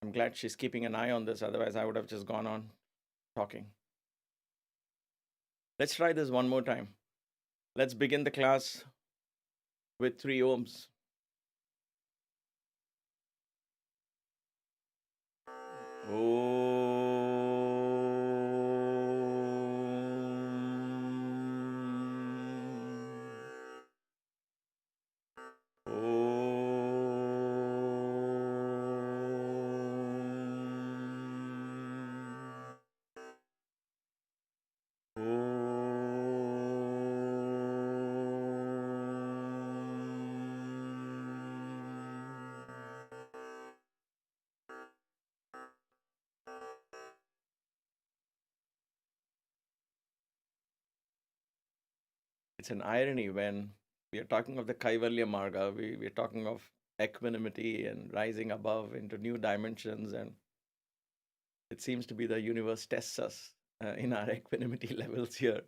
I'm glad she's keeping an eye on this. Otherwise, I would have just gone on talking. Let's try this one more time. Let's begin the class with 3 ohms. It's an irony when we are talking of the Kaivalya Marga, we're talking of equanimity and rising above into new dimensions. And it seems to be the universe tests us in our equanimity levels here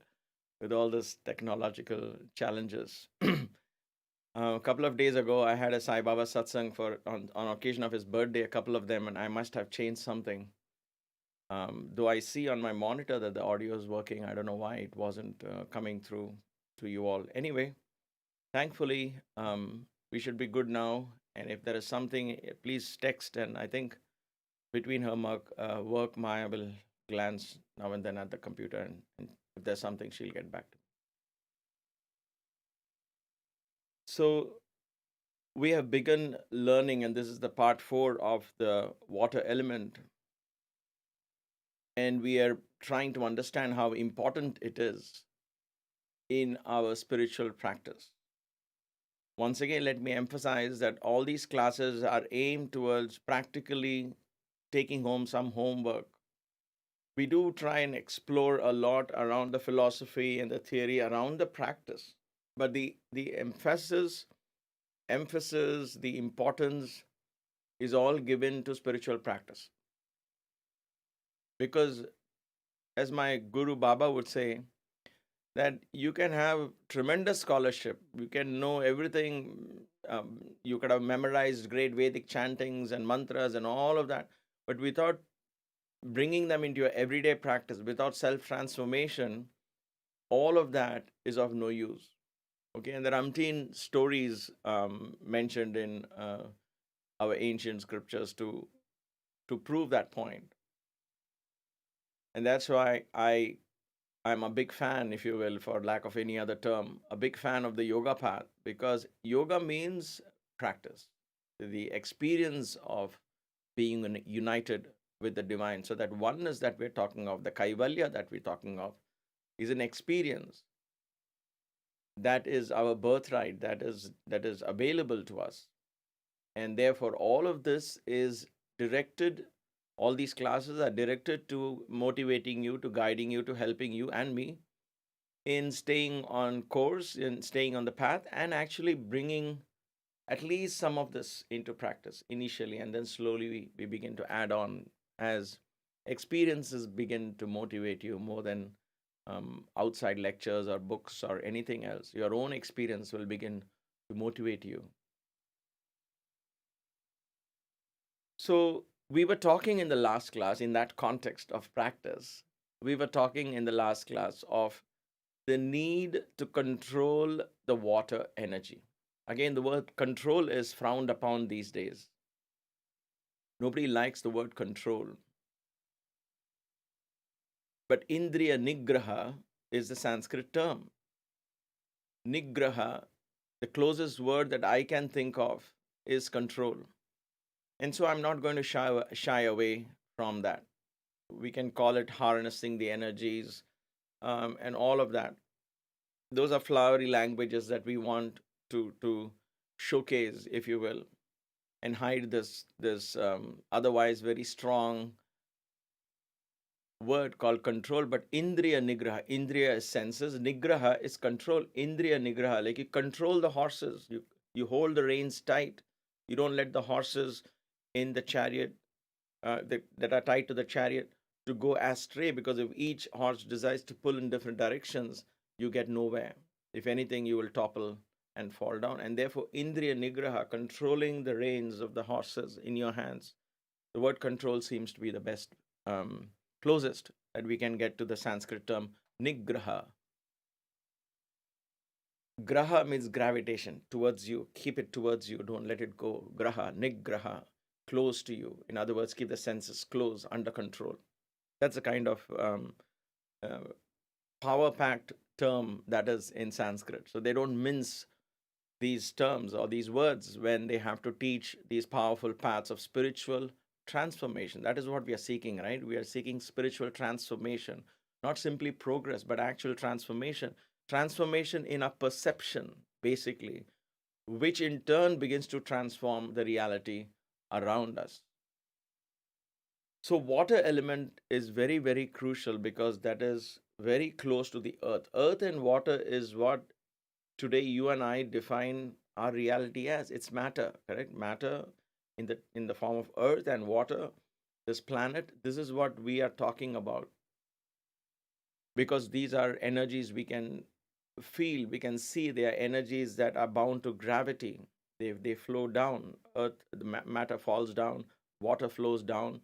with all these technological challenges. A couple of days ago, I had a Sai Baba satsang on occasion of his birthday, a couple of them, and I must have changed something. Though I see on my monitor that the audio is working, I don't know why it wasn't coming through to you all. Anyway, thankfully, we should be good now. And if there is something, please text. And I think between her work, Maya will glance now and then at the computer. And if there's something, she'll get back to me. So we have begun learning, and this is the part 4 of the water element. And we are trying to understand how important it is in our spiritual practice. Once again, let me emphasize that all these classes are aimed towards practically taking home some homework. We do try and explore a lot around the philosophy and the theory around the practice, but the emphasis, the importance is all given to spiritual practice. Because, as my Guru Baba would say, that you can have tremendous scholarship, you can know everything, you could have memorized great Vedic chantings and mantras and all of that, but without bringing them into your everyday practice, without self transformation, all of that is of no use. Okay, and there are umpteen stories mentioned in our ancient scriptures to prove that point. And that's why I'm a big fan, if you will, for lack of any other term, a big fan of the yoga path, because yoga means practice, the experience of being united with the divine. So that oneness that we're talking of, the kaivalya that we're talking of, is an experience that is our birthright, that is available to us. And therefore, all of this is directed, all these classes are directed to motivating you, to guiding you, to helping you and me in staying on course, in staying on the path, and actually bringing at least some of this into practice initially. And then slowly we begin to add on as experiences begin to motivate you more than outside lectures or books or anything else. Your own experience will begin to motivate you. So, we were talking in the last class, in that context of practice, we were talking in the last class of the need to control the water energy. Again, the word control is frowned upon these days. Nobody likes the word control. But Indriya Nigraha is the Sanskrit term. Nigraha, the closest word that I can think of, is control. And so I'm not going to shy away from that. We can call it harnessing the energies and all of that. Those are flowery languages that we want to showcase, if you will, and hide this otherwise very strong word called control. But Indriya Nigraha, Indriya is senses, Nigraha is control. Indriya Nigraha, like you control the horses, you hold the reins tight, you don't let the horses in the chariot that are tied to the chariot to go astray, because if each horse decides to pull in different directions, you get nowhere. If anything, you will topple and fall down. And therefore, Indriya Nigraha, controlling the reins of the horses in your hands, The word control seems to be the best, closest that we can get to the Sanskrit term nigraha. Graha means gravitation towards you. Keep it towards you. Don't let it go. Graha, nigraha, close to you. In other words, keep the senses close, under control. That's a kind of uh, power packed term that is in Sanskrit. So they don't mince these terms or these words when they have to teach these powerful paths of spiritual transformation. That is what we are seeking, right? We are seeking spiritual transformation, not simply progress, but actual transformation. Transformation in our perception, basically, which in turn begins to transform the reality around us. So, water element is very, very crucial because that is very close to the earth. Earth and water is what today you and I define our reality as. It's matter, correct? Matter in the form of earth and water, this planet. This is what we are talking about because these are energies we can feel, we can see. They are energies that are bound to gravity. They flow down. Earth, the matter falls down. Water flows down.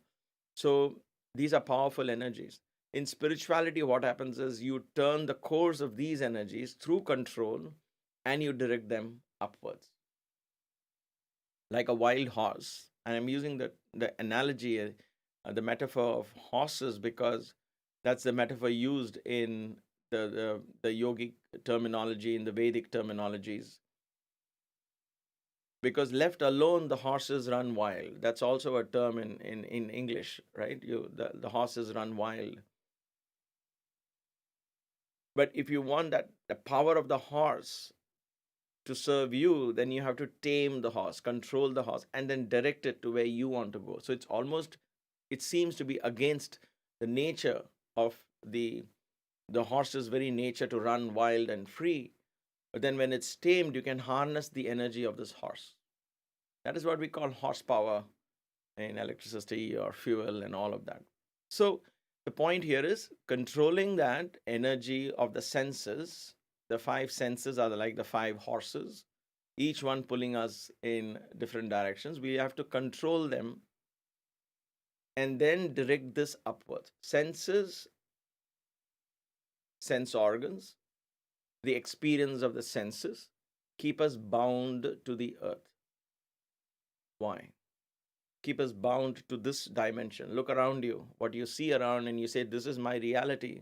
So these are powerful energies. In spirituality, what happens is you turn the course of these energies through control and you direct them upwards, like a wild horse. And I'm using the analogy, the metaphor of horses, because that's the metaphor used in the yogic terminology, in the Vedic terminologies. Because left alone, the horses run wild. That's also a term in English, right? The horses run wild. But if you want that the power of the horse to serve you, then you have to tame the horse, control the horse, and then direct it to where you want to go. So it seems to be against the nature of the horse's very nature to run wild and free. But then when it's tamed, you can harness the energy of this horse. That is what we call horsepower in electricity or fuel and all of that. So the point here is controlling that energy of the senses. The five senses are like the five horses, each one pulling us in different directions. We have to control them and then direct this upwards. Senses, sense organs, the experience of the senses keep us bound to the earth. Why? Keep us bound to this dimension. Look around you, what you see around, and you say, this is my reality.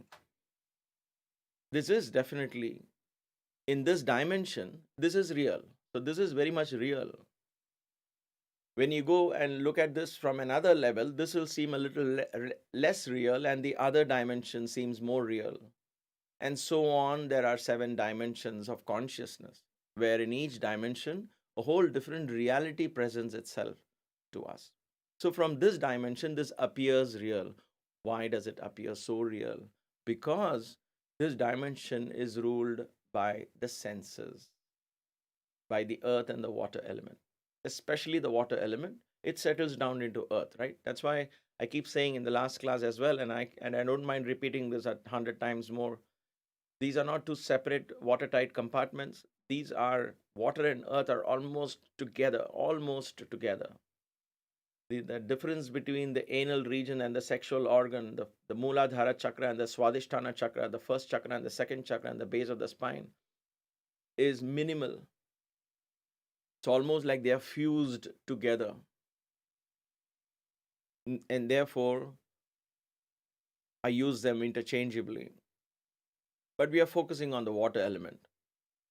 This is definitely in this dimension, this is real. So, this is very much real. When you go and look at this from another level, this will seem a little less real, and the other dimension seems more real. And so on, there are 7 dimensions of consciousness, where in each dimension, a whole different reality presents itself to us. So, from this dimension, this appears real. Why does it appear so real? Because this dimension is ruled by the senses, by the earth and the water element, especially the water element. It settles down into earth, right? That's why I keep saying in the last class as well, and I don't mind repeating this 100 times more. These are not two separate watertight compartments. These are water and earth are almost together. The difference between the anal region and the sexual organ, the Muladhara chakra and the Swadhisthana chakra, the first chakra and the second chakra and the base of the spine, is minimal. It's almost like they are fused together. And therefore, I use them interchangeably. But we are focusing on the water element.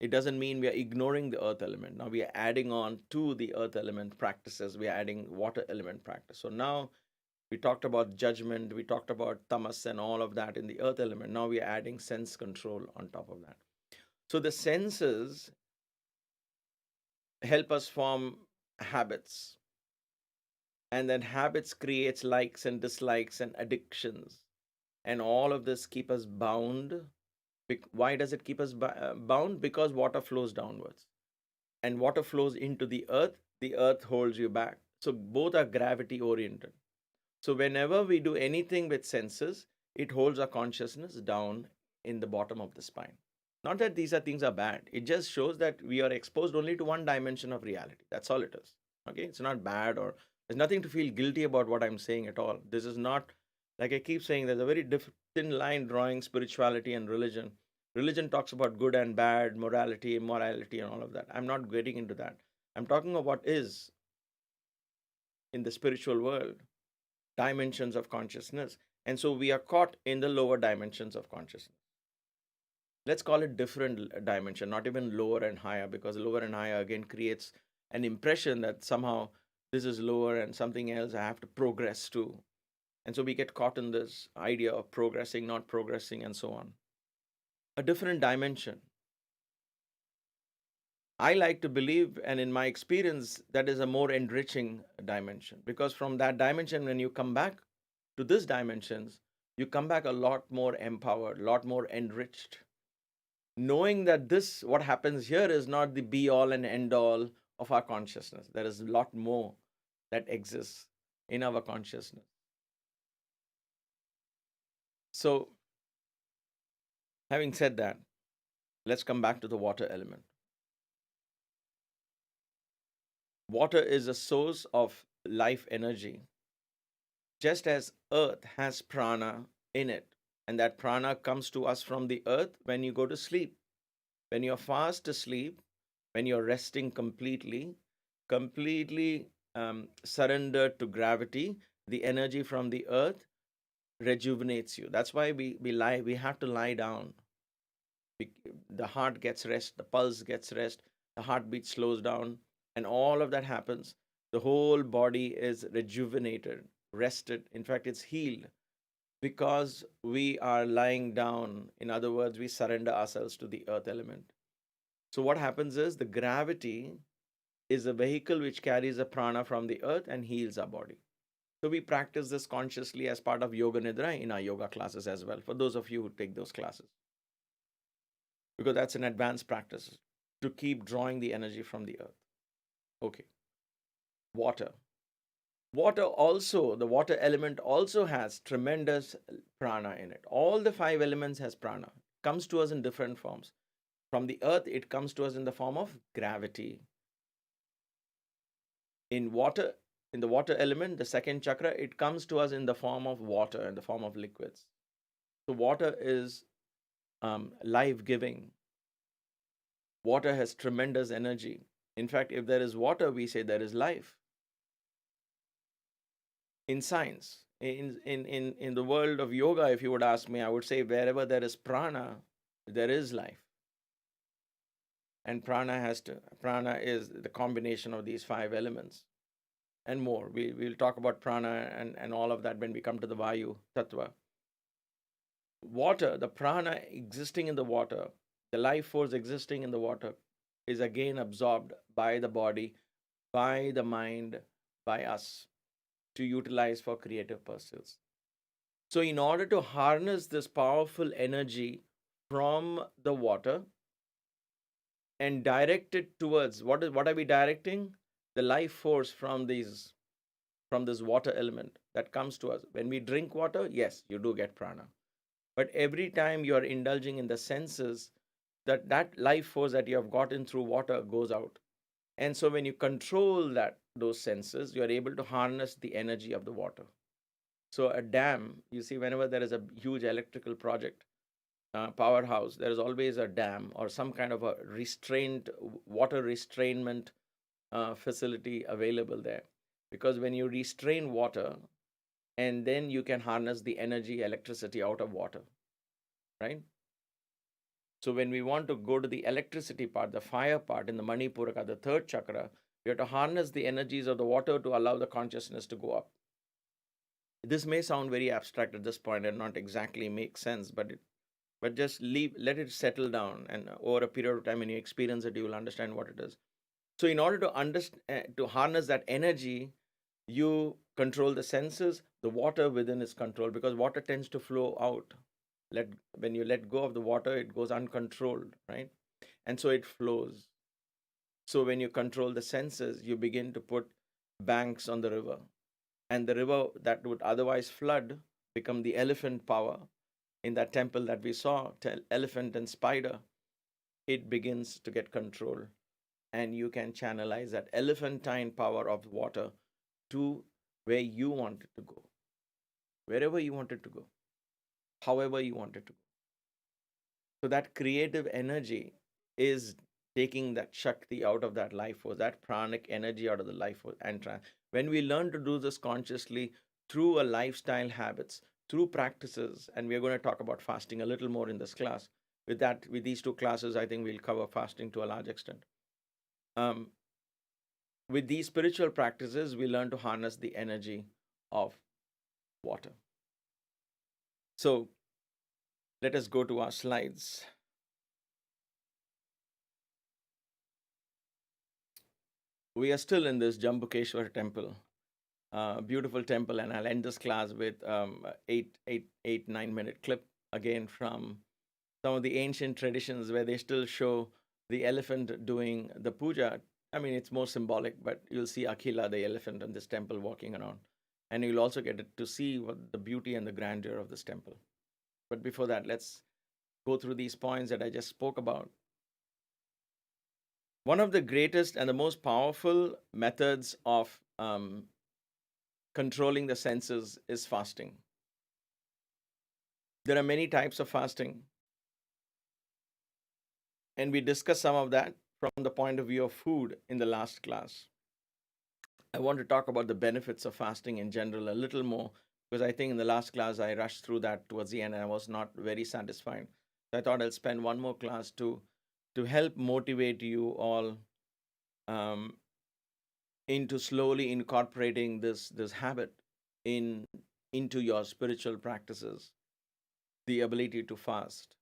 It doesn't mean we are ignoring the earth element. Now we are adding on to the earth element practices. We are adding water element practice. So now we talked about judgment, we talked about tamas and all of that in the earth element. Now we are adding sense control on top of that. So the senses help us form habits. And then habits creates likes and dislikes and addictions. And all of this keep us bound. Why does it keep us bound? Because water flows downwards. And water flows into the earth holds you back. So both are gravity oriented. So whenever we do anything with senses, it holds our consciousness down in the bottom of the spine. Not that these things are bad. It just shows that we are exposed only to one dimension of reality. That's all it is. Okay, it's not bad or There's nothing to feel guilty about what I'm saying at all. This is not, like I keep saying, there's a very thin line drawing spirituality and religion. Religion talks about good and bad, morality, immorality, and all of that. I'm not getting into that. I'm talking about what is in the spiritual world, dimensions of consciousness. And so we are caught in the lower dimensions of consciousness. Let's call it different dimension, not even lower and higher, because lower and higher again creates an impression that somehow this is lower and something else I have to progress to. And so we get caught in this idea of progressing, not progressing, and so on. A different dimension. I like to believe, and in my experience, that is a more enriching dimension, because from that dimension, when you come back to this dimensions, you come back a lot more empowered, a lot more enriched, knowing that this, what happens here, is not the be all and end all of our consciousness. There is a lot more that exists in our consciousness. So, having said that, let's come back to the water element. Water is a source of life energy, just as earth has prana in it. And that prana comes to us from the earth when you go to sleep. When you're fast asleep, when you're resting completely surrendered to gravity, the energy from the earth rejuvenates you. That's why we have to lie down. The heart gets rest, the pulse gets rest, the heartbeat slows down, and all of that happens. The whole body is rejuvenated, rested. In fact, it's healed because we are lying down. In other words, we surrender ourselves to the earth element. So, what happens is the gravity is a vehicle which carries the prana from the earth and heals our body. So, we practice this consciously as part of Yoga Nidra in our yoga classes as well, for those of you who take those classes, because that's an advanced practice to keep drawing the energy from the earth. Okay, water. Water also, the water element also has tremendous prana in it. All the five elements has prana. Comes to us in different forms. From the earth, it comes to us in the form of gravity. In water, in the water element, the second chakra, it comes to us in the form of water, in the form of liquids. So water is life-giving. Water has tremendous energy. In fact, if there is water, we say there is life. In science, in the world of yoga, if you would ask me, I would say wherever there is prana, there is life. And prana is the combination of these five elements and more. We'll talk about prana and all of that when we come to the Vayu Tattva. Water, the prana existing in the water, the life force existing in the water, is again absorbed by the body, by the mind, by us to utilize for creative pursuits. So, in order to harness this powerful energy from the water and direct it towards what are we directing? The life force from this water element that comes to us. When we drink water, yes, you do get prana. But every time you are indulging in the senses, that life force that you have gotten through water goes out. And so when you control those senses, you are able to harness the energy of the water. So a dam, you see, whenever there is a huge electrical project, powerhouse, there is always a dam or some kind of a water restrainment facility available there. Because when you restrain water, and then you can harness the energy, electricity out of water, right? So when we want to go to the electricity part, the fire part in the Manipuraka, the third chakra, we have to harness the energies of the water to allow the consciousness to go up. This may sound very abstract at this point and not exactly make sense, but just let it settle down, and over a period of time, when you experience it, you will understand what it is. So in order to harness that energy, you control the senses. The water within is controlled, because water tends to flow out. When you let go of the water, it goes uncontrolled, right? And so it flows. So when you control the senses, you begin to put banks on the river, and the river that would otherwise flood become the elephant power. In that temple that we saw, elephant and spider, it begins to get control, and you can channelize that elephantine power of water to where you want it to go, wherever you want it to go, however you want it to go. So that creative energy is taking that Shakti out of that life force, that pranic energy out of the life force. When we learn to do this consciously through a lifestyle habits, through practices, and we're going to talk about fasting a little more in this class. With these two classes, I think we'll cover fasting to a large extent. Um, with these spiritual practices, we learn to harness the energy of water. So let us go to our slides. We are still in this Jambukeshwar temple, beautiful temple, and I'll end this class with 9 minute clip again from some of the ancient traditions where they still show the elephant doing the puja. I mean, it's more symbolic, but you'll see Akhila, the elephant, in this temple walking around. And you'll also get to see what the beauty and the grandeur of this temple. But before that, let's go through these points that I just spoke about. One of the greatest and the most powerful methods of controlling the senses is fasting. There are many types of fasting, and we discussed some of that from the point of view of food in the last class. I want to talk about the benefits of fasting in general a little more because I think in the last class I rushed through that towards the end and I was not very satisfied. So I thought I'll spend one more class to help motivate you all um, into slowly incorporating this habit in into your spiritual practices, the ability to fast,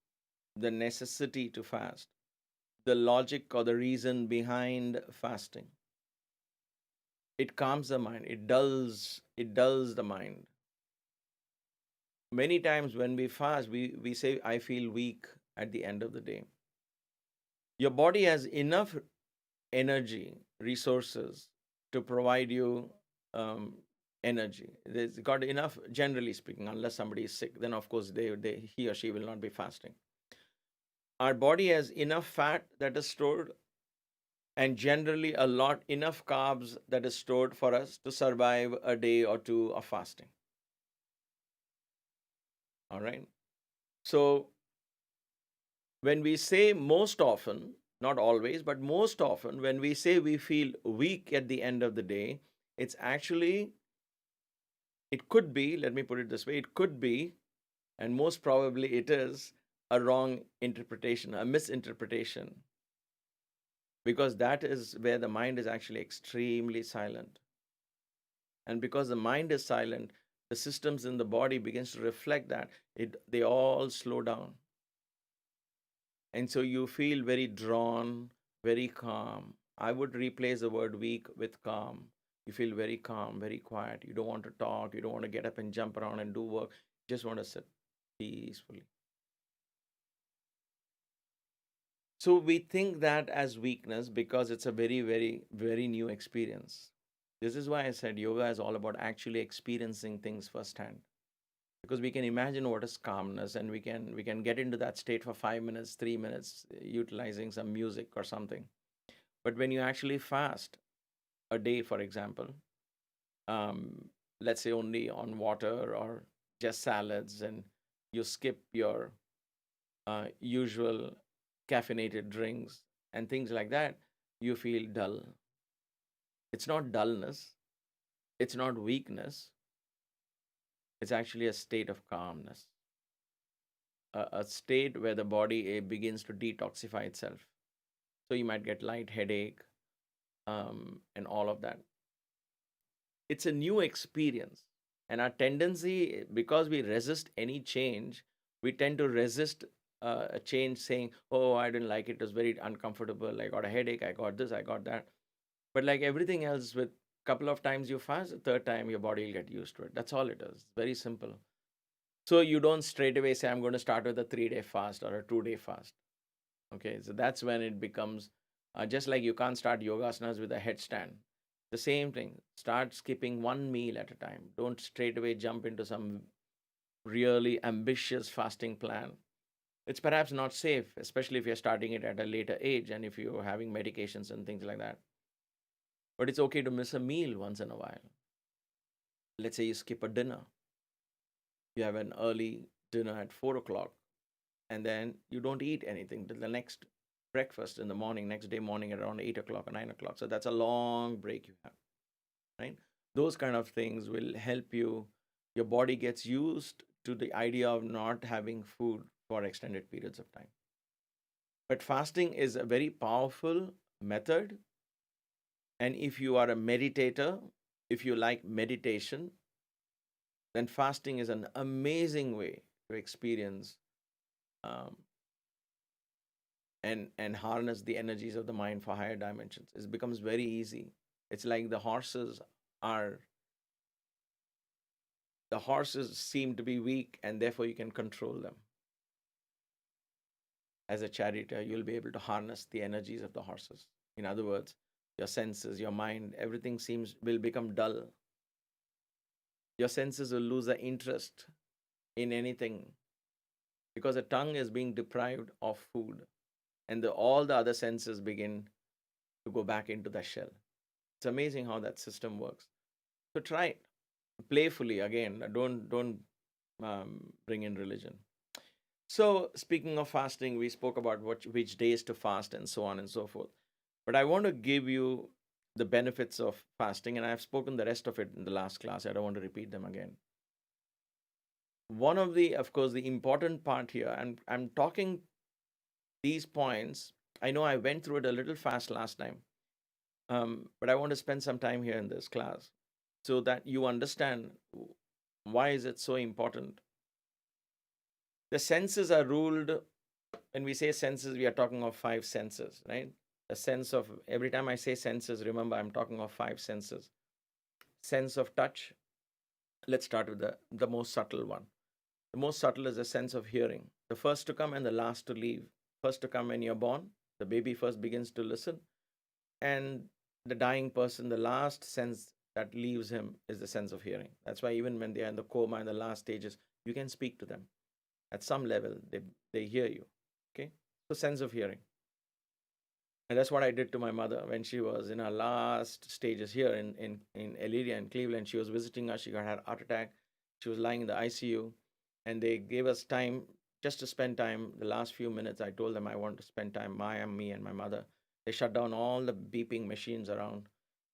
the necessity to fast, the logic or the reason behind fasting. It calms the mind. It dulls the mind. Many times when we fast, we say, I feel weak at the end of the day. Your body has enough energy, resources to provide you um, energy. It's got enough, generally speaking, unless somebody is sick, then of course he or she will not be fasting. Our body has enough fat that is stored and generally a lot enough carbs that is stored for us to survive a day or two of fasting. All right. So when we say most often, not always, but most often, when we say we feel weak at the end of the day, it's actually, it could be, let me put it this way, it could be, and most probably it is, a wrong interpretation, a misinterpretation, because that is where the mind is actually extremely silent. And because the mind is silent, the systems in the body begins to reflect that. They all slow down. And so you feel very drawn, very calm. I would replace the word weak with calm. You feel very calm, very quiet. You don't want to talk. You don't want to get up and jump around and do work. You just want to sit peacefully. So we think that as weakness because it's a very, very, very new experience. This is why I said yoga is all about actually experiencing things firsthand. Because we can imagine what is calmness and we can get into that state for 5 minutes, 3 minutes, utilizing some music or something. But when you actually fast a day, for example, um, let's say only on water or just salads, and you skip your usual caffeinated drinks and things like that, you feel dull. It's not dullness, it's not weakness, it's actually a state of calmness, a state where the body begins to detoxify itself. So you might get light headache and all of that. It's a new experience. And our tendency, because we resist any change, we tend to resist a change saying, oh, I didn't like it. It was very uncomfortable. I got a headache. I got this. I got that. But like everything else, with couple of times you fast, the third time your body will get used to it. That's all it is. Very simple. So you don't straight away say, I'm going to start with a 3 day fast or a 2 day fast. Okay, so that's when it becomes just like you can't start yogasanas with a headstand. The same thing. Start skipping one meal at a time. Don't straight away jump into some really ambitious fasting plan. It's perhaps not safe, especially if you're starting it at a later age and if you're having medications and things like that. But it's okay to miss a meal once in a while. Let's say you skip a dinner, you have an early dinner at 4 o'clock, and then you don't eat anything till the next breakfast in the morning, next day morning at around 8 o'clock or 9 o'clock. So that's a long break you have, right? Those kind of things will help you. Your body gets used to the idea of not having food for extended periods of time. But fasting is a very powerful method. And if you are a meditator, if you like meditation, then fasting is an amazing way to experience um, and harness the energies of the mind for higher dimensions. It becomes very easy. It's like are the horses seem to be weak, and therefore you can control them. As a charioteer, you'll be able to harness the energies of the horses. In other words, your senses, your mind, everything seems will become dull. Your senses will lose the interest in anything because the tongue is being deprived of food, and all the other senses begin to go back into the shell. It's amazing how that system works. So try it playfully. Again, don't bring in religion. So speaking of fasting, we spoke about which days to fast and so on and so forth. But I want to give you the benefits of fasting, and I've spoken the rest of it in the last class. I don't want to repeat them again. One of the, of course, the important part here, and I'm talking these points. I know I went through it a little fast last time, but I want to spend some time here in this class so that you understand why is it so important. The senses are ruled. When we say senses, we are talking of five senses, right? The sense of, every time I say senses, remember I'm talking of five senses. Sense of touch. Let's start with the most subtle one. The most subtle is the sense of hearing. The first to come and the last to leave. First to come when you're born, the baby first begins to listen, and the dying person, the last sense that leaves him is the sense of hearing. That's why even when they're in the coma in the last stages, you can speak to them. At some level, they hear you. Okay? So sense of hearing. And that's what I did to my mother when she was in her last stages here in Elyria in Cleveland. She was visiting us. She got her heart attack. She was lying in the ICU. And they gave us time just to spend time. The last few minutes, I told them I want to spend time, me and my mother. They shut down all the beeping machines around.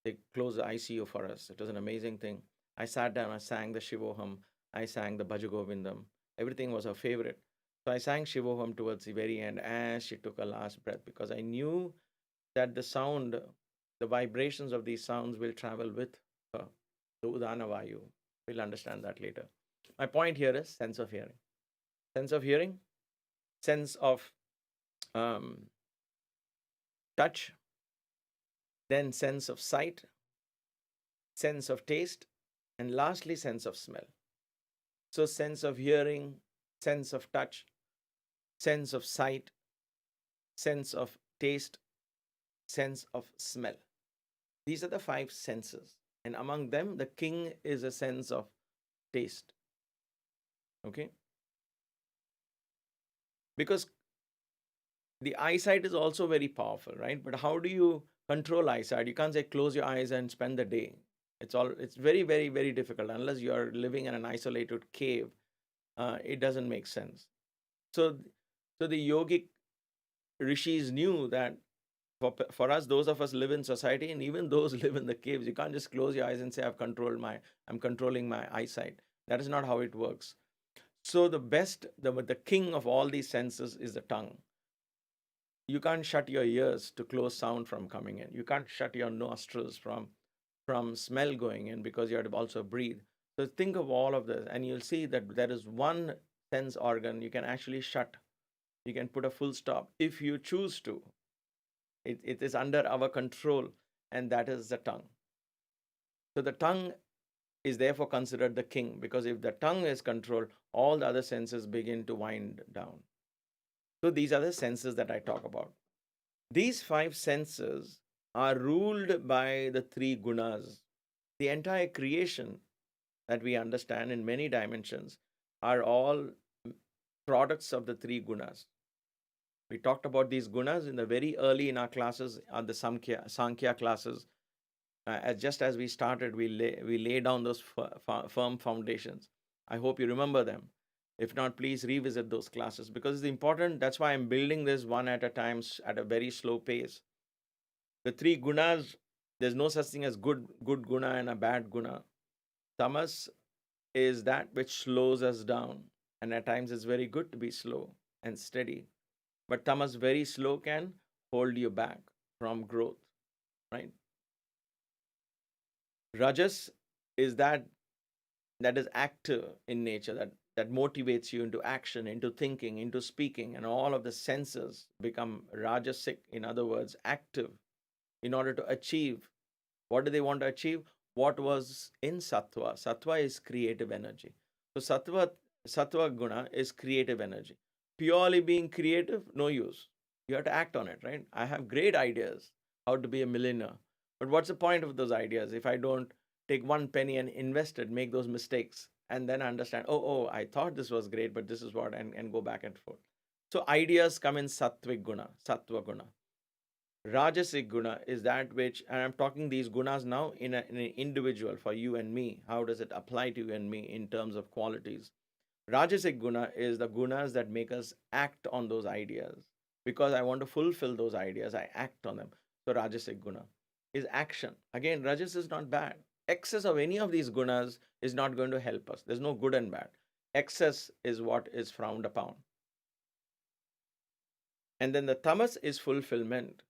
They closed the ICU for us. It was an amazing thing. I sat down, I sang the Shivoham, I sang the Bhajagovindam. Everything was her favorite. So I sang Shivoham towards the very end as she took her last breath because I knew that the sound, the vibrations of these sounds will travel with her. The Udana Vayu. We'll understand that later. My point here is sense of hearing. Sense of hearing, sense of um, touch, then sense of sight, sense of taste, and lastly, sense of smell. So, sense of hearing, sense of touch, sense of sight, sense of taste, sense of smell. These are the five senses. And among them, the king is a sense of taste. Okay? Because the eyesight is also very powerful, right? But how do you control eyesight? You can't say close your eyes and spend the day. It's very, very, very difficult unless you are living in an isolated cave. It doesn't make sense. So, so the yogic rishis knew that for us, those of us live in society, and even those live in the caves, you can't just close your eyes and say I'm controlling my eyesight. That is not how it works. So the king of all these senses is the tongue. You can't shut your ears to close sound from coming in. You can't shut your nostrils from smell going in because you have to also breathe. So think of all of this, and you'll see that there is one sense organ you can actually shut. You can put a full stop if you choose to. It is under our control, and that is the tongue. So the tongue is therefore considered the king because if the tongue is controlled, all the other senses begin to wind down. So these are the senses that I talk about. These five senses are ruled by the three gunas. The entire creation that we understand in many dimensions are all products of the three gunas. We talked about these gunas in the very early in our classes, on the Sankhya classes. Just as we started, we lay down those firm foundations. I hope you remember them. If not, please revisit those classes because it's important. That's why I'm building this one at a time at a very slow pace. The three gunas, there's no such thing as good guna and a bad guna. Tamas is that which slows us down, and at times it's very good to be slow and steady. But tamas very slow can hold you back from growth, right? Rajas is that is active in nature, that motivates you into action, into thinking, into speaking, and all of the senses become rajasic, in other words, active in order to achieve. What do they want to achieve? What was in sattva? Sattva is creative energy. So sattva guna is creative energy. Purely being creative, no use. You have to act on it, right? I have great ideas how to be a millionaire. But what's the point of those ideas if I don't take one penny and invest it, make those mistakes, and then understand, I thought this was great, but this is what, and go back and forth. So ideas come in sattvic guna, sattva guna. Rajasic guna is that which, and I'm talking these gunas now in an individual for you and me. How does it apply to you and me in terms of qualities? Rajasic guna is the gunas that make us act on those ideas. Because I want to fulfill those ideas, I act on them. So Rajasic guna is action. Again, Rajas is not bad. Excess of any of these gunas is not going to help us. There's no good and bad. Excess is what is frowned upon. And then the tamas is fulfillment.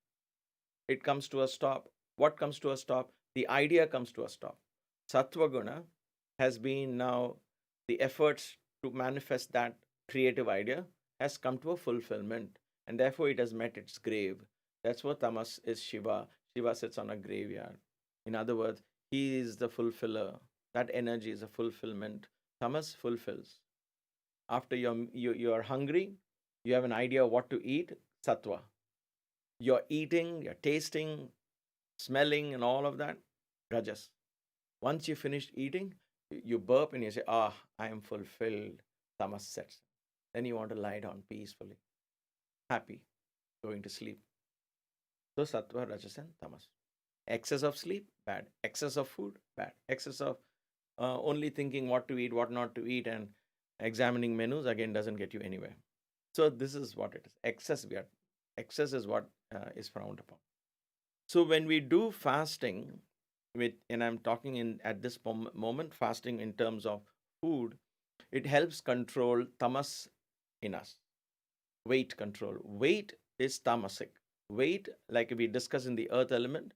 It comes to a stop. What comes to a stop? The idea comes to a stop. Sattva guna has been now the efforts to manifest that creative idea has come to a fulfillment, and therefore it has met its grave. That's what tamas is Shiva. Shiva sits on a graveyard. In other words, he is the fulfiller. That energy is a fulfillment. Tamas fulfills. After you're hungry, you have an idea of what to eat, sattva. You're eating, you're tasting, smelling, and all of that, rajas. Once you finish eating, you burp and you say, I am fulfilled. Tamas sets. Then you want to lie down peacefully, happy, going to sleep. So sattva, rajas, and tamas. Excess of sleep, bad. Excess of food, bad. Excess of only thinking what to eat, what not to eat, and examining menus again doesn't get you anywhere. So this is what it is. Excess is what is frowned upon. So when we do fasting, and I'm talking in at this moment, fasting in terms of food, it helps control tamas in us. Weight control. Weight is tamasic. Weight, like we discussed in the earth element,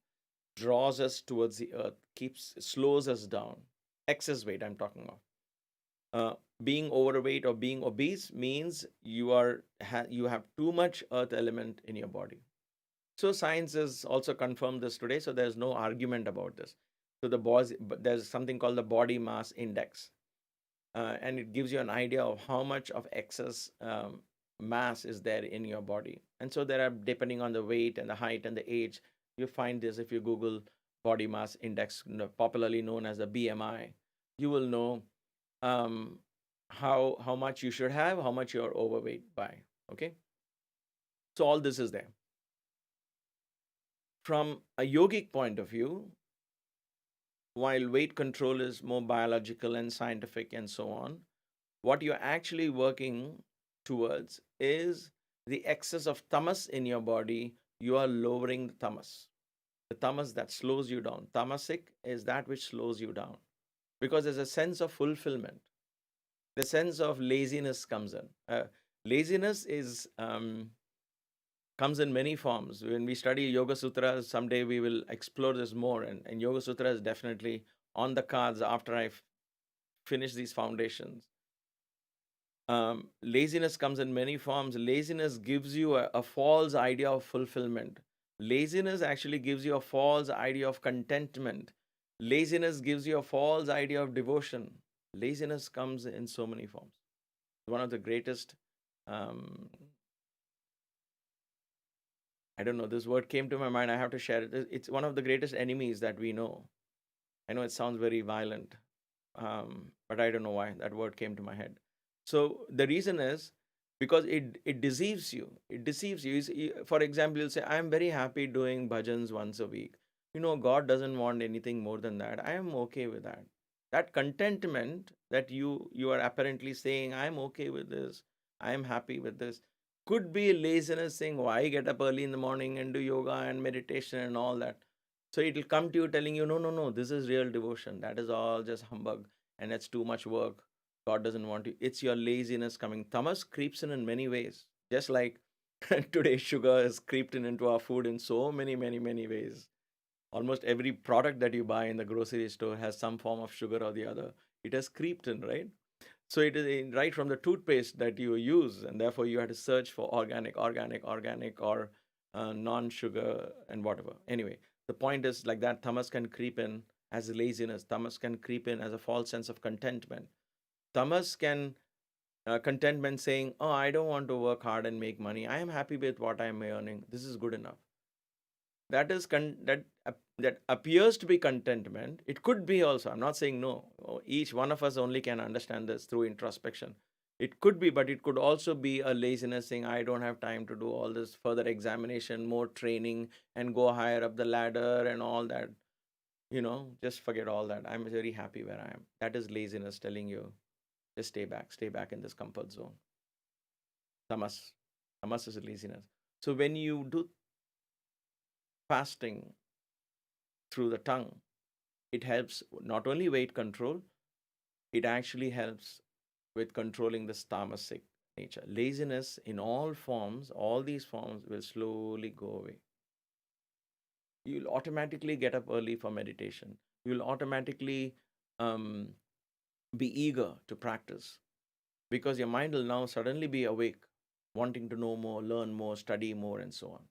draws us towards the earth, slows us down. Excess weight, I'm talking of. Being overweight or being obese means you have too much earth element in your body. So science has also confirmed this today. So there's no argument about this. So there's something called the body mass index, and it gives you an idea of how much of excess mass is there in your body. And so there are, depending on the weight and the height and the age, you find this if you Google body mass index, popularly known as the BMI. You will know how much you should have, how much you're overweight by. Okay, so all this is there. From a yogic point of view, while weight control is more biological and scientific and so on, what you're actually working towards is the excess of tamas in your body. You are lowering the tamas that slows you down. Tamasic is that which slows you down because there's a sense of fulfillment. The sense of laziness comes in. Laziness is comes in many forms. When we study Yoga Sutras, someday we will explore this more. And Yoga Sutra is definitely on the cards after I finish these foundations. Laziness comes in many forms. Laziness gives you a false idea of fulfillment. Laziness actually gives you a false idea of contentment. Laziness gives you a false idea of devotion. Laziness comes in so many forms. One of the greatest, I don't know, this word came to my mind. I have to share it. It's one of the greatest enemies that we know. I know it sounds very violent, but I don't know why that word came to my head. So the reason is because it deceives you. It deceives you. For example, you'll say, I'm very happy doing bhajans once a week. God doesn't want anything more than that. I am okay with that. That contentment that you are apparently saying, I'm okay with this, I am happy with this, could be laziness, saying, why get up early in the morning and do yoga and meditation and all that. So it'll come to you telling you, no, no, no, this is real devotion. That is all just humbug, and it's too much work. God doesn't want you. It's your laziness coming. Tamas creeps in many ways. Just like today, sugar has creeped in into our food in so many, many, many ways. Almost every product that you buy in the grocery store has some form of sugar or the other. It has creeped in, right? So it is right from the toothpaste that you use, and therefore you have to search for organic, organic, organic, or non-sugar and whatever. Anyway, the point is like that. Tamas can creep in as laziness. Tamas can creep in as a false sense of contentment. Tamas can contentment saying, "Oh, I don't want to work hard and make money. I am happy with what I am earning. This is good enough." That appears to be contentment. It could be also. I'm not saying no. Each one of us only can understand this through introspection. It could be, but it could also be a laziness, saying, I don't have time to do all this further examination, more training, and go higher up the ladder and all that. Just forget all that. I'm very happy where I am. That is laziness telling you, just stay back in this comfort zone. Tamas. Tamas is laziness. So when you do fasting through the tongue, it helps not only weight control, it actually helps with controlling the tamasic nature. Laziness in all forms, all these forms will slowly go away. You'll automatically get up early for meditation. You'll automatically um, be eager to practice because your mind will now suddenly be awake, wanting to know more, learn more, study more, and so on.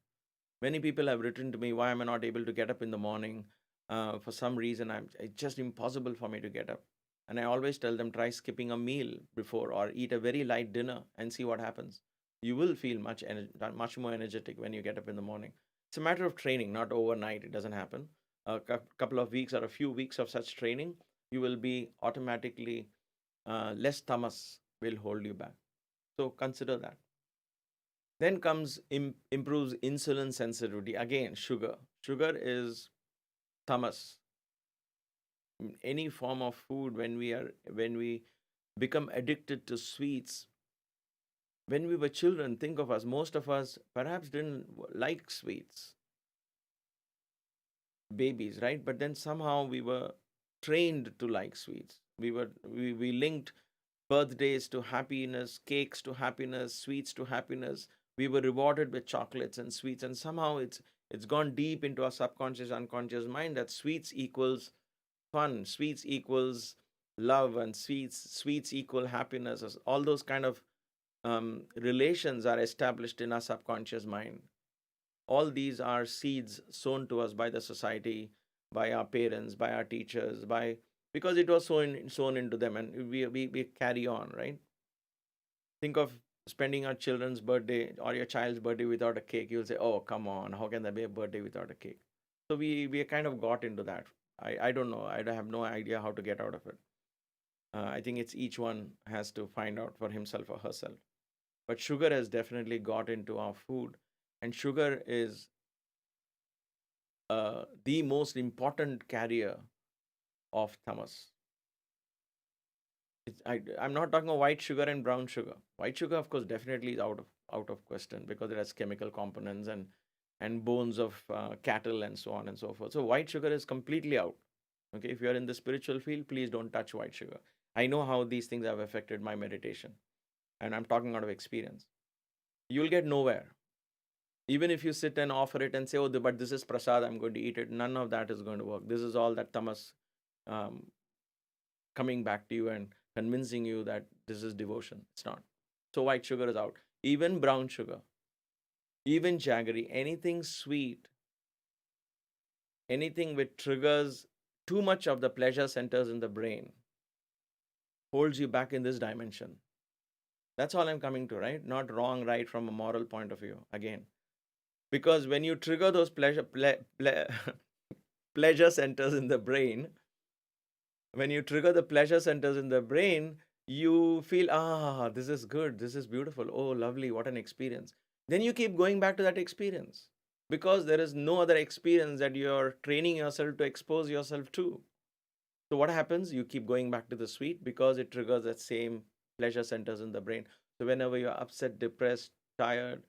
Many people have written to me, why am I not able to get up in the morning? For some reason, it's just impossible for me to get up. And I always tell them, try skipping a meal before or eat a very light dinner and see what happens. You will feel much more energetic when you get up in the morning. It's a matter of training, not overnight. It doesn't happen. A couple of weeks or a few weeks of such training, you will be automatically less tamas will hold you back. So consider that. Then comes improves insulin sensitivity. Again, sugar. Sugar is tamas. Any form of food, when we become addicted to sweets. When we were children, think of us. Most of us perhaps didn't like sweets, babies, right? But then somehow we were trained to like sweets. We linked birthdays to happiness, cakes to happiness, sweets to happiness. We were rewarded with chocolates and sweets, and somehow it's gone deep into our subconscious, unconscious mind that sweets equals fun, sweets equals love, and sweets equal happiness. All those kind of relations are established in our subconscious mind. All these are seeds sown to us by the society, by our parents, by our teachers, by because it was sown into them, and we carry on, right? Think of spending our children's birthday or your child's birthday without a cake. You'll say, oh, come on, how can there be a birthday without a cake? So we kind of got into that. I don't know. I have no idea how to get out of it. I think it's each one has to find out for himself or herself. But sugar has definitely got into our food, and sugar is the most important carrier of tamas. I'm not talking about white sugar and brown sugar. White sugar, of course, definitely is out of question because it has chemical components and bones of cattle and so on and so forth. So white sugar is completely out. Okay, if you are in the spiritual field, please don't touch white sugar. I know how these things have affected my meditation, and I'm talking out of experience. You'll get nowhere. Even if you sit and offer it and say, oh, but this is prasad, I'm going to eat it, none of that is going to work. This is all that tamas um, coming back to you and convincing you that this is devotion. It's not. So white sugar is out. Even brown sugar, even jaggery, anything sweet, anything which triggers too much of the pleasure centers in the brain holds you back in this dimension. That's all I'm coming to, right? Not wrong, right, from a moral point of view, again. Because when you trigger those pleasure centers in the brain, when you trigger the pleasure centers in the brain, you feel, this is good, this is beautiful, oh, lovely, what an experience. Then you keep going back to that experience. because there is no other experience that you're training yourself to expose yourself to. So what happens? You keep going back to the sweet because it triggers that same pleasure centers in the brain. So whenever you're upset, depressed, tired,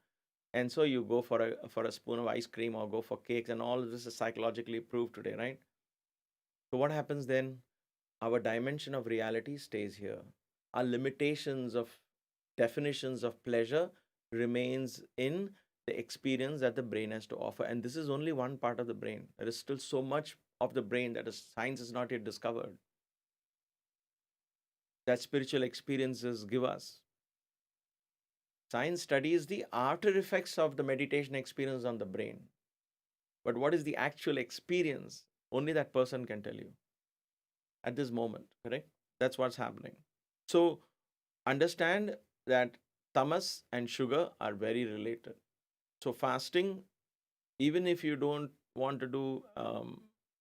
and so you go for a spoon of ice cream or go for cakes, and all of this is psychologically proved today, right? So what happens then? Our dimension of reality stays here. Our limitations of definitions of pleasure remains in the experience that the brain has to offer. And this is only one part of the brain. There is still so much of the brain that is, science has not yet discovered, that spiritual experiences give us. Science studies the after effects of the meditation experience on the brain. But what is the actual experience? Only that person can tell you at this moment, correct? That's what's happening. So understand that tamas and sugar are very related. So fasting, even if you don't want to do,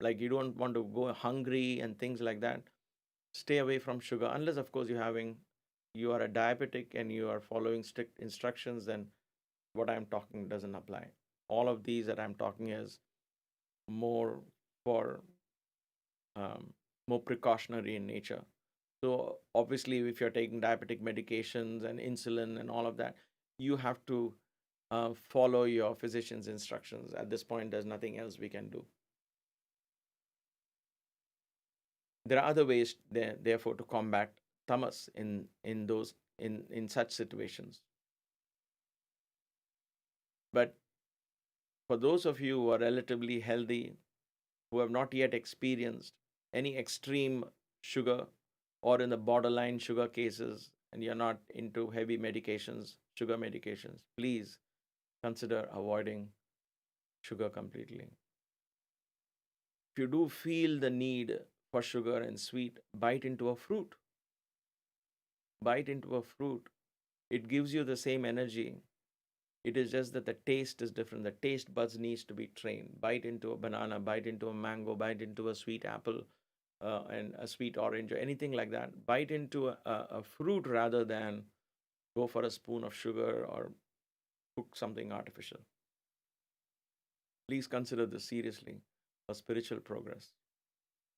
like you don't want to go hungry and things like that, stay away from sugar unless, of course, you are a diabetic and you are following strict instructions. Then what I'm talking doesn't apply. All of these that I'm talking is more for more precautionary in nature. So obviously, if you're taking diabetic medications and insulin and all of that, you have to follow your physician's instructions. At this point, there's nothing else we can do. There are other ways, therefore, to combat tamas in such situations. But for those of you who are relatively healthy, who have not yet experienced any extreme sugar or in the borderline sugar cases, and you're not into heavy medications, sugar medications, please consider avoiding sugar completely. If you do feel the need for sugar and sweet, bite into a fruit. Bite into a fruit. It gives you the same energy. It is just that the taste is different. The taste buds needs to be trained. Bite into a banana, bite into a mango, bite into a sweet apple, and a sweet orange or anything like that. Bite into a fruit rather than go for a spoon of sugar or cook something artificial. Please consider this seriously for spiritual progress.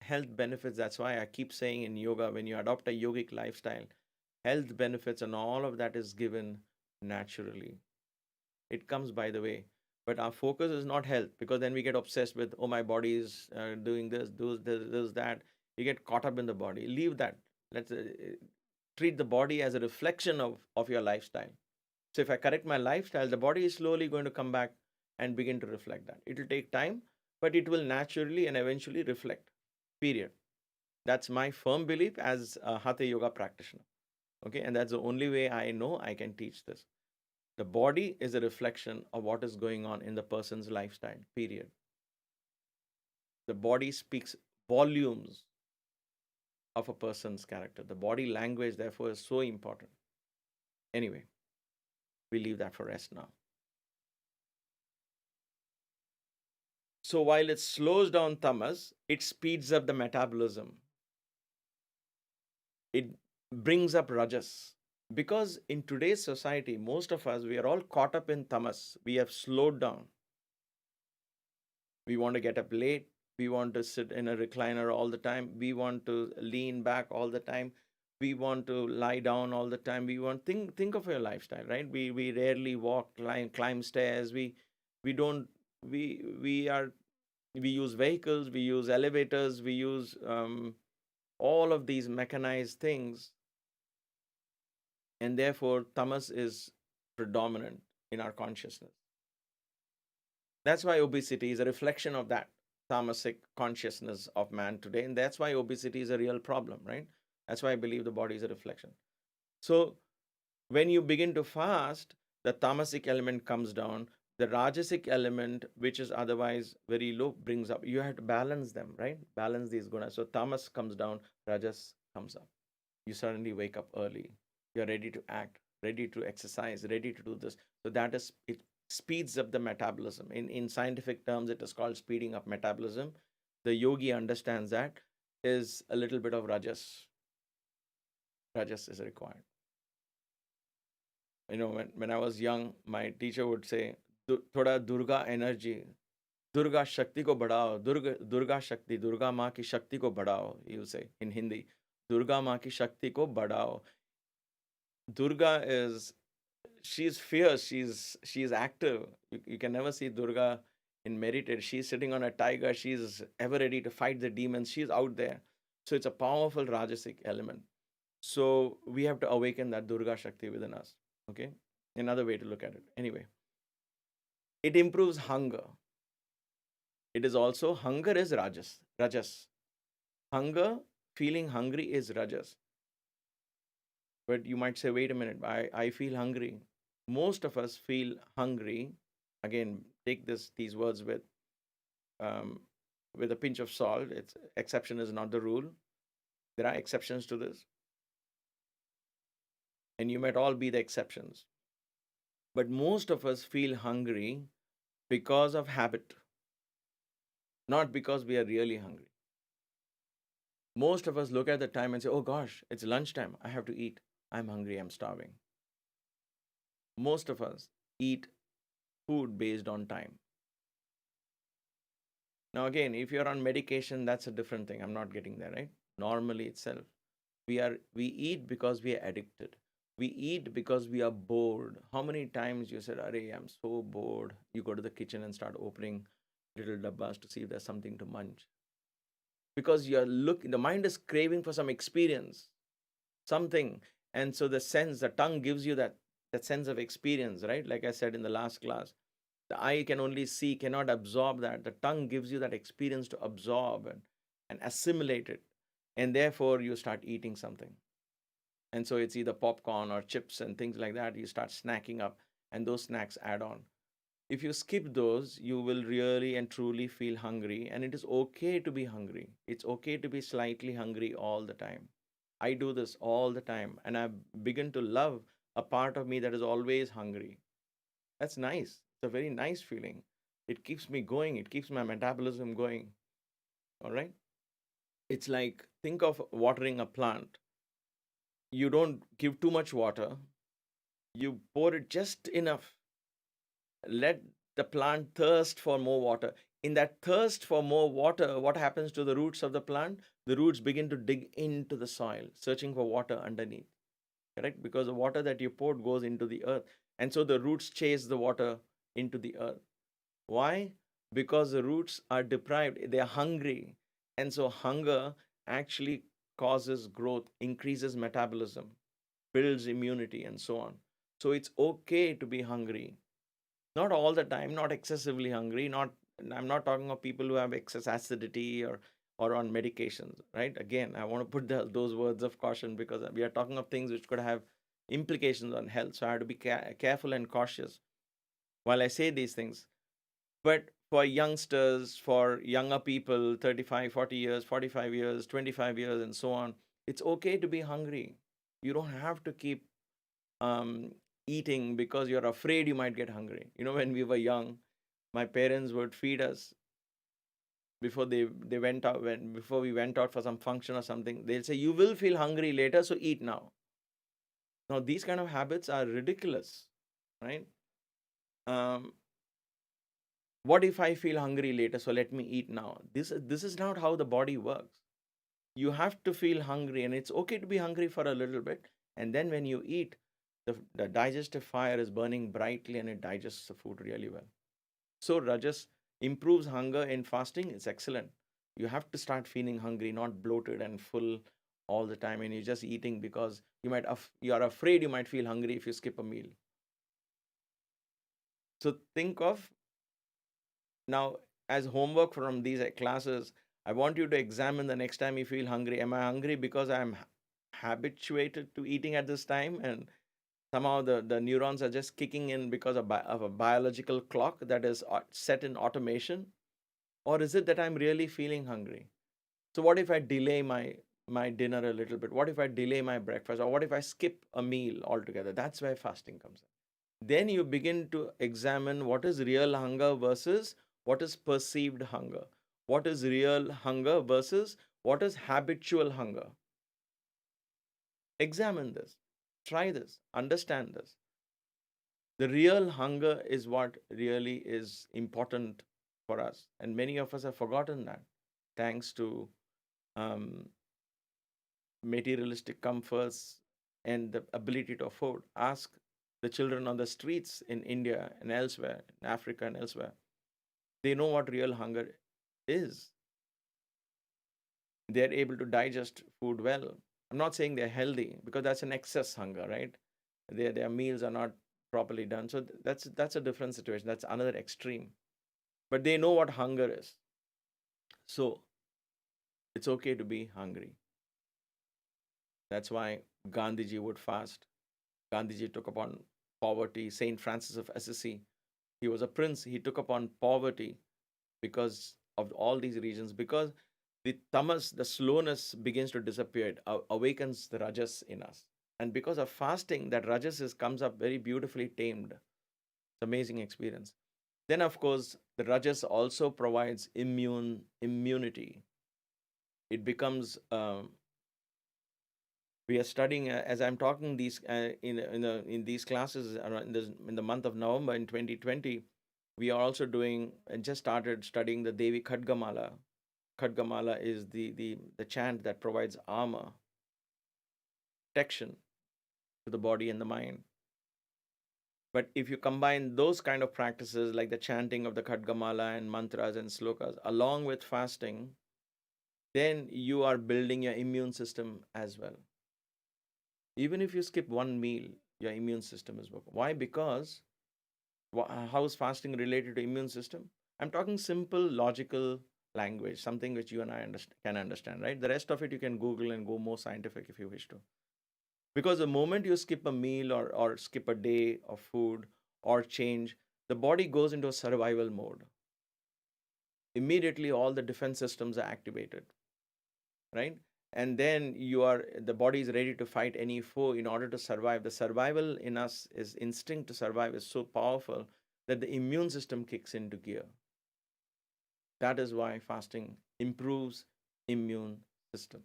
Health benefits, that's why I keep saying in yoga, when you adopt a yogic lifestyle, health benefits and all of that is given naturally. It comes by the way. But our focus is not health, because then we get obsessed with, oh, my body is doing this, that. You get caught up in the body. Leave that. Let's treat the body as a reflection of your lifestyle. So if I correct my lifestyle, the body is slowly going to come back and begin to reflect that. It will take time, but it will naturally and eventually reflect. Period. That's my firm belief as a Hatha Yoga practitioner. Okay, and that's the only way I know I can teach this. The body is a reflection of what is going on in the person's lifestyle, period. The body speaks volumes of a person's character. The body language, therefore, is so important. Anyway, we leave that for rest now. So while it slows down tamas, it speeds up the metabolism. It brings up rajas. Because in today's society, most of us, we are all caught up in tamas. We have slowed down. We want to get up late. We want to sit in a recliner all the time. We want to lean back all the time. We want to lie down all the time. We want think of your lifestyle, right? We rarely walk, climb stairs. We don't we are we use vehicles. We use elevators. We use all of these mechanized things, and therefore tamas is predominant in our consciousness. That's why obesity is a reflection of that tamasic consciousness of man today. And that's why obesity is a real problem, right? That's why I believe the body is a reflection. So when you begin to fast, the tamasic element comes down. The rajasic element, which is otherwise very low, brings up. You have to balance them, right? Balance these gunas. So tamas comes down, rajas comes up. You suddenly wake up early. You're ready to act, ready to exercise, ready to do this. So that is, it speeds up the metabolism. In scientific terms, it is called speeding up metabolism. The yogi understands that is a little bit of rajas. Rajas is required. When I was young, my teacher would say, थोड़ा Durga energy, Durga शक्ति को बढ़ाओ, दुर्गा शक्ति, दुर्गा माँ की शक्ति को बढ़ाओ, यू से इन हिंदी, दुर्गा माँ की शक्ति को बढ़ाओ. Durga is, she's fierce, she's active. You can never see Durga in meditate. She's sitting on a tiger, she's ever ready to fight the demons, she's out there. So it's a powerful Rajasic element. So we have to awaken that Durga Shakti within us. Okay? Another way to look at it. Anyway, it improves hunger. It is also, hunger is Rajas. Hunger, feeling hungry is Rajas. But you might say, wait a minute, I feel hungry. Most of us feel hungry. Again, take these words um, with a pinch of salt. It's exception is not the rule. There are exceptions to this, and you might all be the exceptions. But most of us feel hungry because of habit, not because we are really hungry. Most of us look at the time and say, oh gosh, it's lunchtime. I have to eat. I'm hungry. I'm starving. Most of us eat food based on time. Now, again, if you're on medication, that's a different thing. I'm not getting there, right? Normally itself, we eat because we are addicted. We eat because we are bored. How many times you said, "Arey, I'm so bored." You go to the kitchen and start opening little dabbas to see if there's something to munch. Because the mind is craving for some experience, something, and so the tongue gives you that sense of experience, right? Like I said in the last class, the eye can only see, cannot absorb that. The tongue gives you that experience to absorb and assimilate it. And therefore, you start eating something. And so it's either popcorn or chips and things like that. You start snacking up, and those snacks add on. If you skip those, you will really and truly feel hungry. And it is okay to be hungry. It's okay to be slightly hungry all the time. I do this all the time. And I've begun to love a part of me that is always hungry. That's nice. It's a very nice feeling. It keeps me going, it keeps my metabolism going. All right. It's like, think of watering a plant. You don't give too much water, you pour it just enough. Let the plant thirst for more water. In that thirst for more water, what happens to the roots of the plant? The roots begin to dig into the soil, searching for water underneath. Correct? Because the water that you poured goes into the earth. And so the roots chase the water into the earth. Why? Because the roots are deprived, they are hungry. And so hunger actually causes growth, increases metabolism, builds immunity, and so on. So it's okay to be hungry. Not all the time, not excessively hungry, not I'm not talking of people who have excess acidity or on medications, right? Again, I want to put those words of caution because we are talking of things which could have implications on health. So I have to be careful and cautious while I say these things. But for youngsters, for younger people, 35, 40 years, 45 years, 25 years, and so on, it's okay to be hungry. You don't have to keep um, eating because you're afraid you might get hungry. You know, when we were young, my parents would feed us before they went out, when before we went out for some function or something. They'll say, "You will feel hungry later, so eat now." Now, these kind of habits are ridiculous, right? Um, what if I feel hungry later, so let me eat now? This is not how the body works. You have to feel hungry, and it's okay to be hungry for a little bit, and then when you eat, the digestive fire is burning brightly and it digests the food really well. So Rajas improves hunger in fasting. It's excellent. You have to start feeling hungry, not bloated and full all the time, and you're just eating because you're afraid you might feel hungry if you skip a meal. So think of now, as homework from these classes, I want you to examine the next time you feel hungry. Am I hungry because I'm habituated to eating at this time, and somehow the neurons are just kicking in because of a biological clock that is set in automation? Or is it that I'm really feeling hungry? So what if I delay my dinner a little bit? What if I delay my breakfast? Or what if I skip a meal altogether? That's where fasting comes in. Then you begin to examine what is real hunger versus what is perceived hunger. What is real hunger versus what is habitual hunger. Examine this. Try this. Understand this. The real hunger is what really is important for us. And many of us have forgotten that thanks to um, materialistic comforts and the ability to afford. Ask the children on the streets in India and elsewhere, in Africa and elsewhere. They know what real hunger is. They're able to digest food well. I'm not saying they're healthy because that's an excess hunger, right? Their meals are not properly done. So that's a different situation. That's another extreme. But they know what hunger is. So it's okay to be hungry. That's why Gandhiji would fast. Gandhiji took upon poverty. Saint Francis of Assisi, he was a prince. He took upon poverty because of all these reasons. Because the tamas, the slowness begins to disappear. It awakens the rajas in us. And because of fasting, that rajas comes up very beautifully tamed. It's amazing experience. Then, of course, the rajas also provides immunity. It becomes we are studying as I'm talking these in these classes in the month of November in 2020. We are also doing and just started studying the Devi Khadgamala. Khadgamala is the chant that provides armor, protection to the body and the mind. But if you combine those kind of practices like the chanting of the Khadgamala and mantras and slokas along with fasting, then you are building your immune system as well. Even if you skip one meal, your immune system is working. Why? Because how is fasting related to immune system? I'm talking simple, logical language, something which you and I can understand, right? The rest of it you can Google and go more scientific if you wish to. Because the moment you skip a meal or skip a day of food or change, the body goes into a survival mode. Immediately, all the defense systems are activated, right? And then the body is ready to fight any foe in order to survive. The survival in us is instinct to survive is so powerful that the immune system kicks into gear. That is why fasting improves immune system.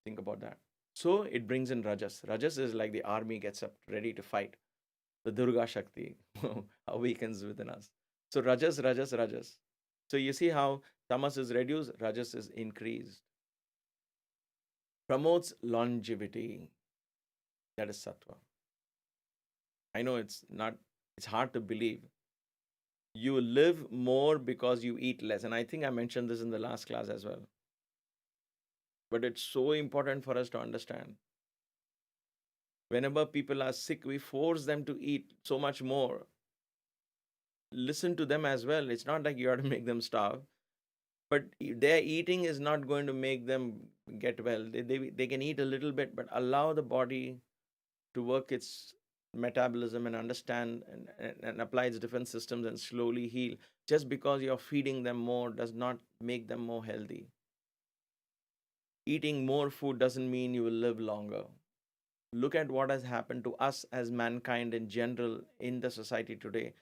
Think about that. So it brings in rajas. Rajas is like the army gets up ready to fight. The Durga Shakti awakens within us. So rajas, rajas, rajas. So you see how tamas is reduced, rajas is increased. Promotes longevity. That is sattva. I know it's hard to believe. You live more because you eat less. And I think I mentioned this in the last class as well. But it's so important for us to understand. Whenever people are sick, we force them to eat so much more. Listen to them as well. It's not like you have to make them starve. But their eating is not going to make them get well. They can eat a little bit, but allow the body to work its metabolism and understand and apply its defense systems and slowly heal. Just because you're feeding them more does not make them more healthy. Eating more food doesn't mean you will live longer. Look at what has happened to us as mankind in general in the society today.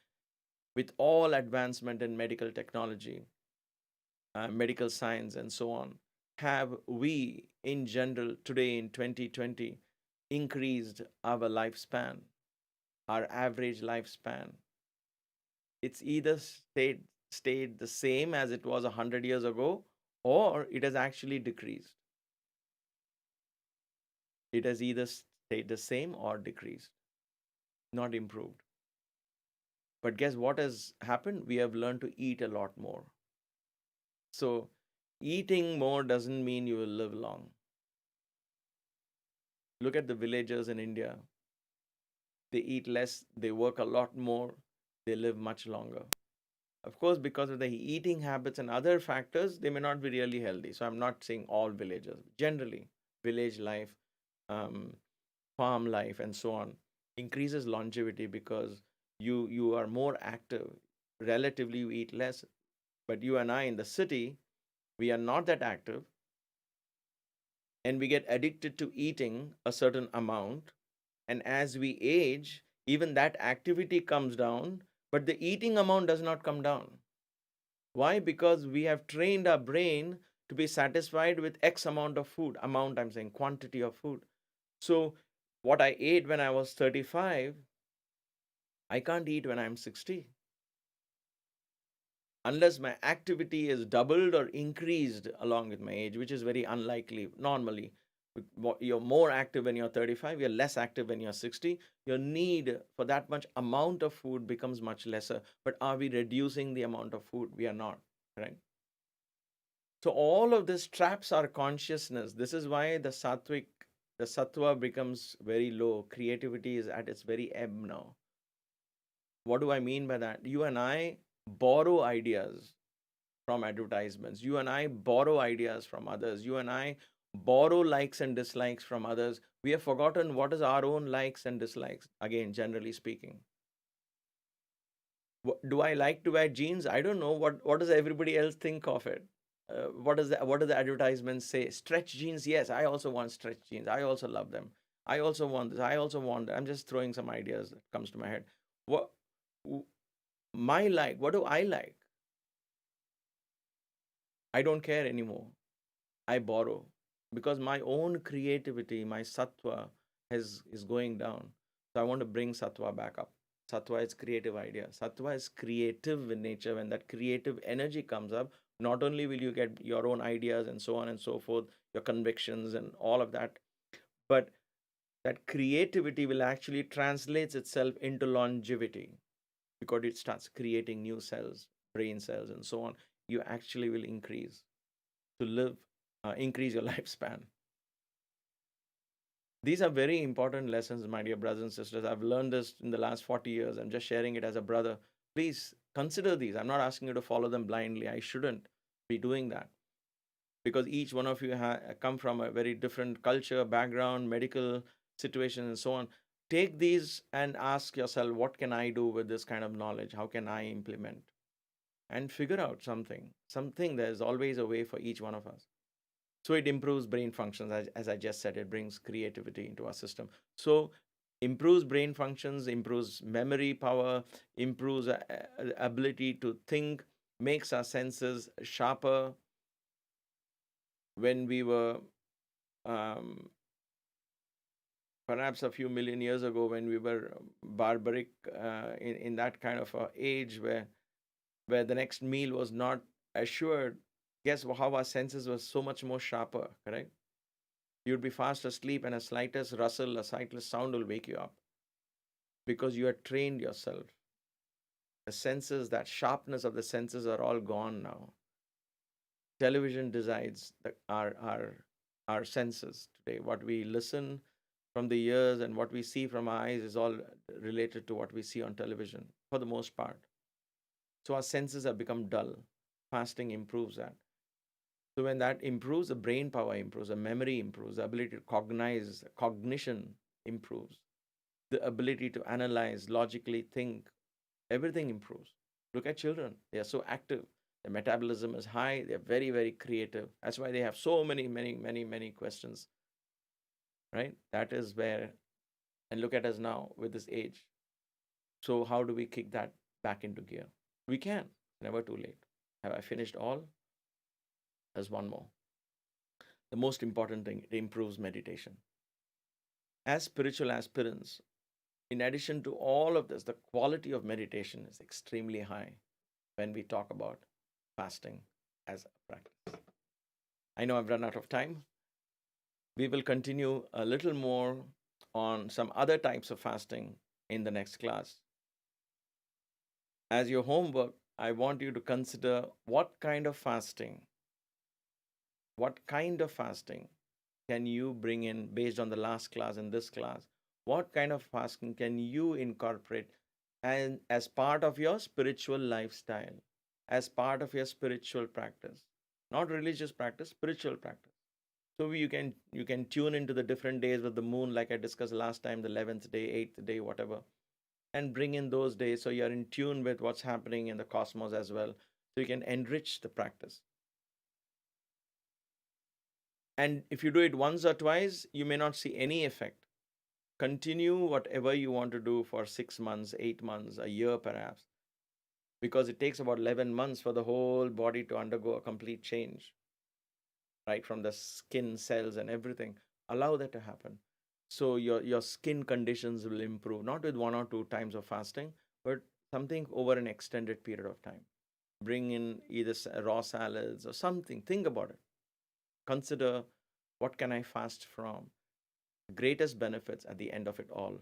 With all advancement in medical technology, medical science, and so on, have we in general today in 2020 increased our lifespan, our average lifespan? It's either stayed the same as it was 100 years ago, or it has actually decreased. It has either stayed the same or decreased, not improved. But guess what has happened? We have learned to eat a lot more. So, eating more doesn't mean you will live long. Look at the villagers in India. They eat less, they work a lot more, they live much longer. Of course, because of the eating habits and other factors, they may not be really healthy. So, I'm not saying all villagers. Generally, village life, um, farm life, and so on increases longevity because you are more active. Relatively, you eat less. But you and I in the city, we are not that active and we get addicted to eating a certain amount. And as we age, even that activity comes down, but the eating amount does not come down. Why? Because we have trained our brain to be satisfied with X amount of food. Amount, I'm saying quantity of food. So, what I ate when I was 35 I can't eat when I'm 60 unless my activity is doubled or increased along with my age, which is very unlikely normally. You're more active when you're 35, you're less active when you're 60. Your need for that much amount of food becomes much lesser. But are we reducing the amount of food? We are not, right? So all of this traps our consciousness. This is why the sattva becomes very low. Creativity is at its very ebb now. What do I mean by that? You and I borrow ideas from advertisements. You and I borrow ideas from others. You and I borrow likes and dislikes from others. We have forgotten what is our own likes and dislikes, again, generally speaking. Do I like to wear jeans? I don't know. What does everybody else think of it? What do the advertisements say? Stretch jeans, yes, I also want stretch jeans. I also love them. I also want this. I also want that. I'm just throwing some ideas that comes to my head. What my like? What do I like? I don't care anymore. I borrow because my own creativity, my sattva, is going down. So I want to bring sattva back up. Sattva is creative idea. Sattva is creative in nature. When that creative energy comes up, not only will you get your own ideas and so on and so forth, your convictions and all of that, but that creativity will actually translates itself into longevity because it starts creating new cells, brain cells, and so on. You actually will increase to live, increase your lifespan. These are very important lessons, my dear brothers and sisters. I've learned this in the last 40 years. I'm just sharing it as a brother. Please consider these. I'm not asking you to follow them blindly. I shouldn't be doing that because each one of you come from a very different culture, background, medical situation, and so on. Take these and ask yourself, what can I do with this kind of knowledge? How can I implement? And figure out something. Something, there's always a way for each one of us. So it improves brain functions. As I just said, it brings creativity into our system. So improves brain functions, improves memory power, improves ability to think, makes our senses sharper. When we were um, perhaps a few million years ago, when we were barbaric in that kind of age where the next meal was not assured, guess how our senses were so much more sharper, correct? You'd be fast asleep, and a slightest rustle, a slightest sound will wake you up because you had trained yourself. The senses, that sharpness of the senses, are all gone now. Television decides our senses today. What we listen from the ears and what we see from our eyes is all related to what we see on television for the most part. So our senses have become dull. Fasting improves that. So when that improves, the brain power improves, the memory improves, the ability to cognize, cognition improves, the ability to analyze, logically think, everything improves. Look at children; they are so active. Their metabolism is high. They're very, very creative. That's why they have so many, many, many, many questions. Right? That is where, and look at us now with this age. So how do we kick that back into gear? We can. Never too late. Have I finished all? There's one more. The most important thing, it improves meditation. As spiritual aspirants, in addition to all of this, the quality of meditation is extremely high when we talk about fasting as a practice. I know I've run out of time. We will continue a little more on some other types of fasting in the next class. As your homework, I want you to consider what kind of fasting can you bring in based on the last class and this class? What kind of fasting can you incorporate and as part of your spiritual lifestyle, as part of your spiritual practice, not religious practice, spiritual practice. So you can tune into the different days of the moon, like I discussed last time, the 11th day, 8th day, whatever, and bring in those days so you're in tune with what's happening in the cosmos as well, so you can enrich the practice. And if you do it once or twice, you may not see any effect. Continue whatever you want to do for 6 months, 8 months, a year perhaps, because it takes about 11 months for the whole body to undergo a complete change, right? From the skin cells and everything. Allow that to happen. So your skin conditions will improve, not with 1 or 2 times of fasting, but something over an extended period of time. Bring in either raw salads or something. Think about it. Consider, what can I fast from? The greatest benefits at the end of it all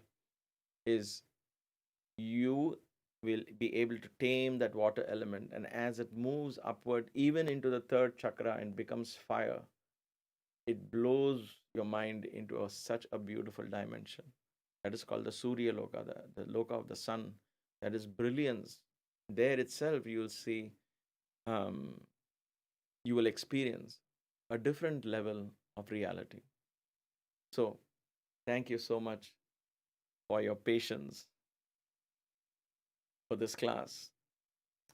is you will be able to tame that water element, and as it moves upward even into the third chakra and becomes fire, it blows your mind into such a beautiful dimension. That is called the Surya Loka, the Loka of the sun. That is brilliance. There itself, you will see, um, you will experience a different level of reality. So, thank you so much for your patience for this class.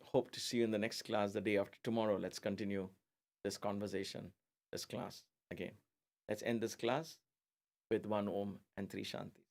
Hope to see you in the next class the day after tomorrow. Let's continue this conversation, this class again. Let's end this class with one Om and three Shanti.